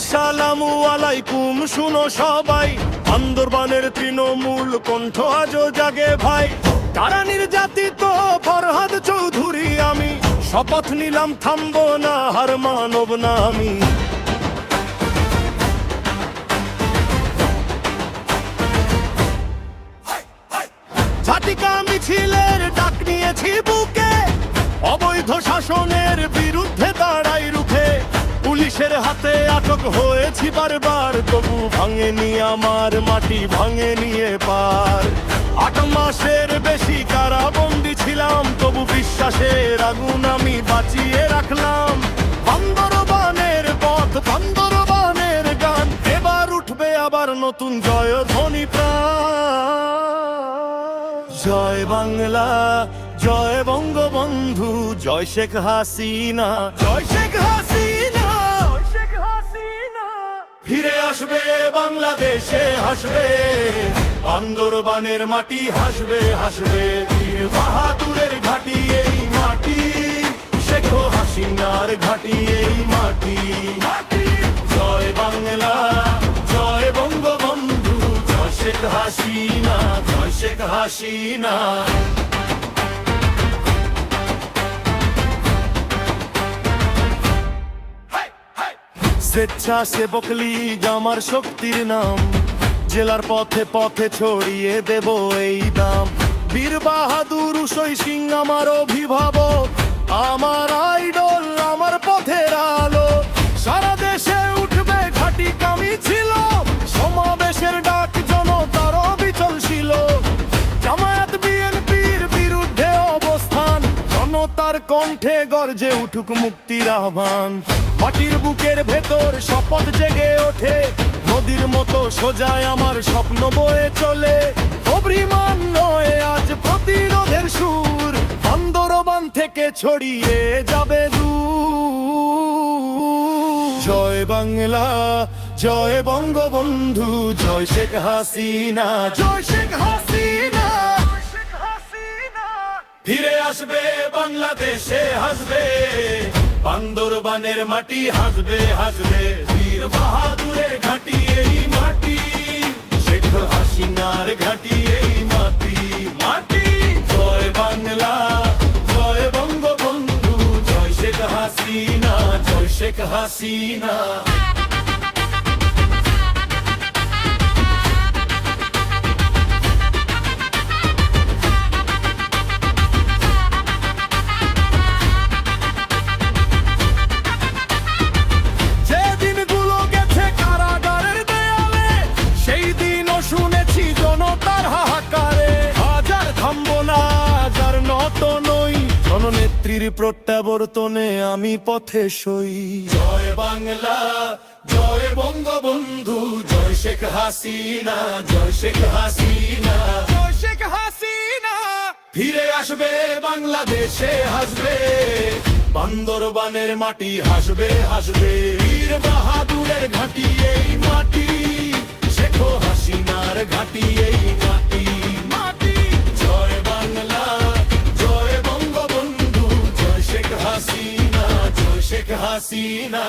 আসসালামু আলাইকুম, শুনো সবাই, বান্দরবানের তৃণমূল কণ্ঠ আজও জাগে ভাই। কারা নির্যাতিত ফরহাদ চৌধুরী আমি, শপথ নিলাম থামবো না, হার মানব না আমি। ঝাটিকা মিছিলের ডাক নিয়েছি বুকে, অবৈধ শাসনের বিরুদ্ধে দাঁড়াই রুখে। পুলিশের হাতে আটক হয়েছি বারবার, তবু ভাঙেনি আমার মাটি, ভাঙেনি পার। 8 মাসের বেশি কারাবন্দি ছিলাম, তবু বিশ্বাসের আগুন আমি বাঁচিয়ে রাখলাম। বান্দরবানের পথ, বান্দরবানের গান, এবার উঠবে আবার নতুন জয়ধ্বনি প্রাণ। জয় বাংলা, জয় বঙ্গবন্ধু, জয় শেখ হাসিনা, জয় শেখ হাসিনা, জয় শেখ হাসিনা। ফিরে আসবে বাংলাদেশে, হাসবে বান্দরবানের মাটি, হাসবে হাসবে বীর বাহাদুরের ঘাটি এই মাটি, শেখ হাসিনার ঘাটি এই মাটি। জয় বাংলা, জয় বঙ্গবন্ধু, জয় শেখ হাসিনা, জয় শেখ হাসিনা। স্বেচ্ছাসেবক লীগ আমার শক্তির নাম, জেলার পথে পথে ছড়িয়ে দেব এই দাম। বীর বাহাদুর উসই সিং আমার অভিভাবক, আমার আইডল, আমার পথের আলো। সারা দেশে উঠবে ঘাটি কামি ছিল, সমাবেশের ডাক জনতার অবিচল ছিল। জামায়াত বিএনপির বিরুদ্ধে অবস্থান, জনতার কণ্ঠে গর্জে উঠুক মুক্তির আহ্বান। মাটির বুকের ভেতর শপথ জেগে ওঠে, নদীর মতো সোজায় আমার স্বপ্ন বয়ে চলে। অভিমান নয় আজ প্রতিরোধের সুর, বান্দরবান থেকে ছড়িয়ে যাবে দূর। জয় বাংলা, জয় বঙ্গবন্ধু, জয় শেখ হাসিনা, জয় শেখ হাসিনা। ফিরে আসবে বাংলাদেশে, হাসবে বান্দরবানের মাটি, হাসবে হাসবে বীর বাহাদুরের ঘাটি এই মাটি, শেখ হাসিনার ঘাটি এই মাটি মাটি। জয় বাংলা, জয় বঙ্গবন্ধু, জয় শেখ হাসিনা, জয় শেখ হাসিনা। নেত্রীর প্রত্যাবর্তনে আমি পথে সই। জয় বাংলা, জয় বঙ্গবন্ধু, জয় শেখ হাসিনা, জয় শেখ হাসিনা, জয় শেখ হাসিনা। ফিরে আসবে বাংলাদেশে, হাসবে বান্দরবানের মাটি, হাসবে হাসবে বীর বাহাদুরের ঘাটি এই মাটি, শেখ হাসিনার ঘাটি এই মাটি মাটি। জয় বাংলা, জয় বঙ্গবন্ধু, জয় শেখ হাসিনা, জয় শেখ হাসিনা।